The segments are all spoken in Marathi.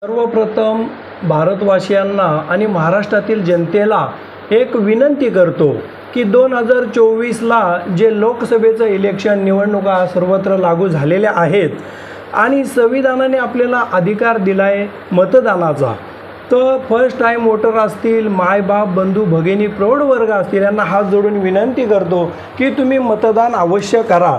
सर्वप्रथम भारतवासियांना आणि महाराष्ट्रातील जनतेला एक विनंती करतो की 2024ला जे लोकसभेचं इलेक्शन निवडणुका सर्वत्र लागू झालेल्या आहेत आणि संविधानाने आपल्याला अधिकार दिला आहे मतदानाचा। तर फर्स्ट टाइम वोटर असतील, मायबाप, बंधू भगिनी, प्रौढ वर्ग असतील यांना हात जोडून विनंती करतो की तुम्ही मतदान अवश्य करा।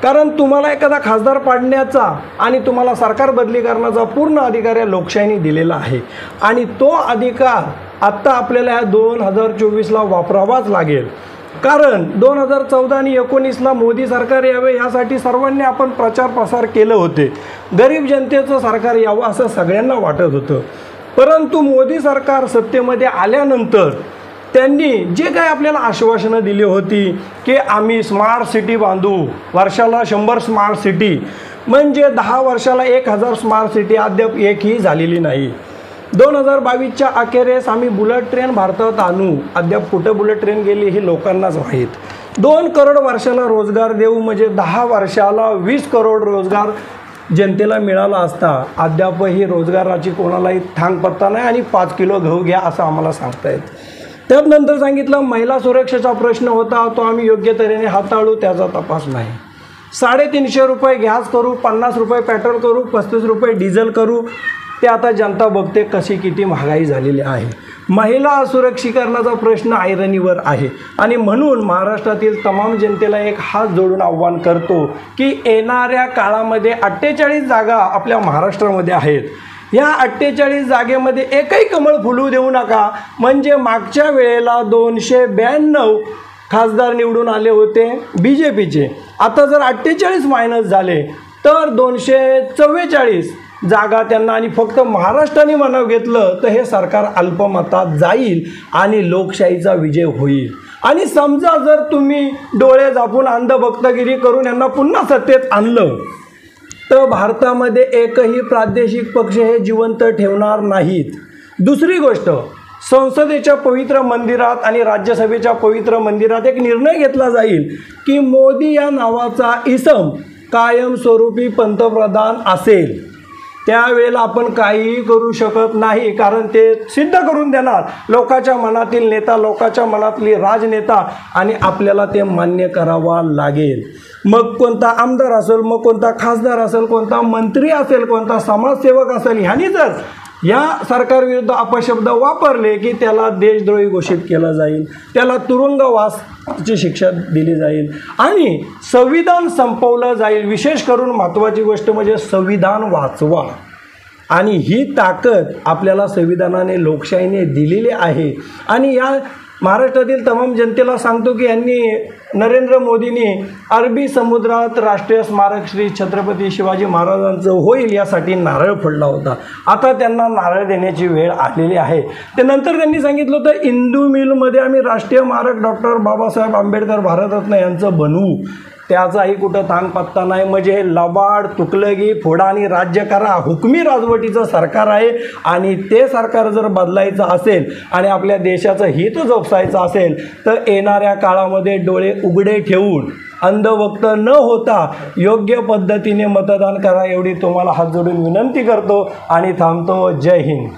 कारण तुम्हाला एखादा खासदार पाडण्याचा आणि तुम्हाला सरकार बदली करण्याचा पूर्ण अधिकार या लोकशाहीने दिलेला आहे आणि तो अधिकार आत्ता आपल्याला ह्या 2024ला वापरावाच लागेल। कारण 2014 आणि 19ला मोदी सरकार यावे यासाठी सर्वांनी आपण प्रचार प्रसार केले होते। गरीब जनतेचं सरकार यावं असं सगळ्यांना वाटत होतं, परंतु मोदी सरकार सत्तेमध्ये आल्यानंतर त्यांनी जे काही आपल्याला आश्वासनं दिली होती की आम्ही स्मार्ट सिटी बांधू, वर्षाला 100 स्मार्ट सिटी, म्हणजे 10 वर्षाला 1000 स्मार्ट सिटी अद्याप एकही झालेली नाही। 2022च्या अखेरीस आम्ही बुलेट ट्रेन भारतात आणू, अद्याप कुठं बुलेट ट्रेन गेली हे लोकांनाच माहीत। 2 करोड वर्षाला रोजगार देऊ, म्हणजे 10 वर्षाला 20 करोड रोजगार जनतेला मिळाला असता, अद्यापही रोजगाराची कोणालाही थांगपत्ता नाही आणि 5 किलो गहू घ्या असं आम्हाला सांगतायत। त्यानंतर सांगितलं महिला सुरक्षेचा प्रश्न होता, तो आम्ही योग्य तऱ्हेने हाताळू, त्याचा तपास नाही। 350 रुपये गॅस करू, 50 रुपये पेट्रोल करू, 35 रुपये डिझेल करू, ते आता जनता बघते कशी किती महागाई झालेली आहे। महिला सुरक्षीकरणाचा प्रश्न ऐरणीवर आहे आणि म्हणून महाराष्ट्रातील तमाम जनतेला एक हात जोडून आव्हान करतो की येणाऱ्या काळामध्ये 48 जागा आपल्या महाराष्ट्रामध्ये आहेत। या 48 जागेमध्ये एकही कमळ फुलू देऊ नका, म्हणजे मागच्या वेळेला 292 खासदार निवडून आले होते बीजेपीचे, आता जर 48 मायनस झाले तर 244 जागा त्यांना, आणि फक्त महाराष्ट्राने मनाव घेतलं तर हे सरकार अल्पमतात जाईल आणि लोकशाहीचा विजय होईल। आणि समजा जर तुम्ही डोळे झापून अंधभक्तगिरी करून यांना पुन्हा सत्तेत आणलं तर भारतामध्ये एकही प्रादेशिक पक्ष हे जिवंत ठेवणार नाहीत। दुसरी गोष्ट, संसदेच्या पवित्र मंदिरात आणि राज्यसभेच्या पवित्र मंदिरात एक निर्णय घेतला जाईल की मोदी या नावाचा इसम कायमस्वरूपी पंतप्रधान असेल। त्यावेळेला आपण काहीही करू शकत नाही, कारण ते सिद्ध करून देणार लोकांच्या मनातील नेता, लोकांच्या मनातली राजनेता, आणि आपल्याला ते मान्य करावा लागेल। मग कोणता आमदार असेल, मग कोणता खासदार असेल, कोणता मंत्री असेल, कोणता समाजसेवक असेल, ह्यांनी जर या सरकारविरुद्ध अपशब्द वापरले की त्याला देशद्रोही घोषित केलं जाईल, त्याला तुरुंगवासाची शिक्षा दिली जाईल आणि संविधान संपवलं जाईल। विशेष करून महत्त्वाची गोष्ट म्हणजे संविधान वाचवा, आणि ही ताकद आपल्याला संविधानाने, लोकशाहीने दिलेली आहे। आणि या महाराष्ट्रातील तमाम जनतेला सांगतो की यांनी, नरेंद्र मोदींनी अरबी समुद्रात राष्ट्रीय स्मारक श्री छत्रपती शिवाजी महाराजांचं होईल यासाठी नारळ फोडला होता, आता त्यांना नारळ देण्याची वेळ आलेली आहे। त्यानंतर त्यांनी सांगितलं होतं इंदू मिलमध्ये आम्ही राष्ट्रीय स्मारक डॉक्टर बाबासाहेब आंबेडकर भारतरत्न यांचं बनवू, त्याचाही कुठं थांग पत्ता नाही। म्हणजे हे लबाड, तुकलगी, फोडा आणि राज्य करा, हुकमी राजवटीचं सरकार आहे आणि ते सरकार जर बदलायचं असेल आणि आपल्या देशाचं हित जोपासायचं असेल तर येणाऱ्या काळामध्ये डोळे उघडे ठेवून, अंधभक्त न होता योग्य पद्धतीने मतदान करा, एवढी तुम्हाला हात जोडून विनंती करतो आणि थांबतो। जय हिंद।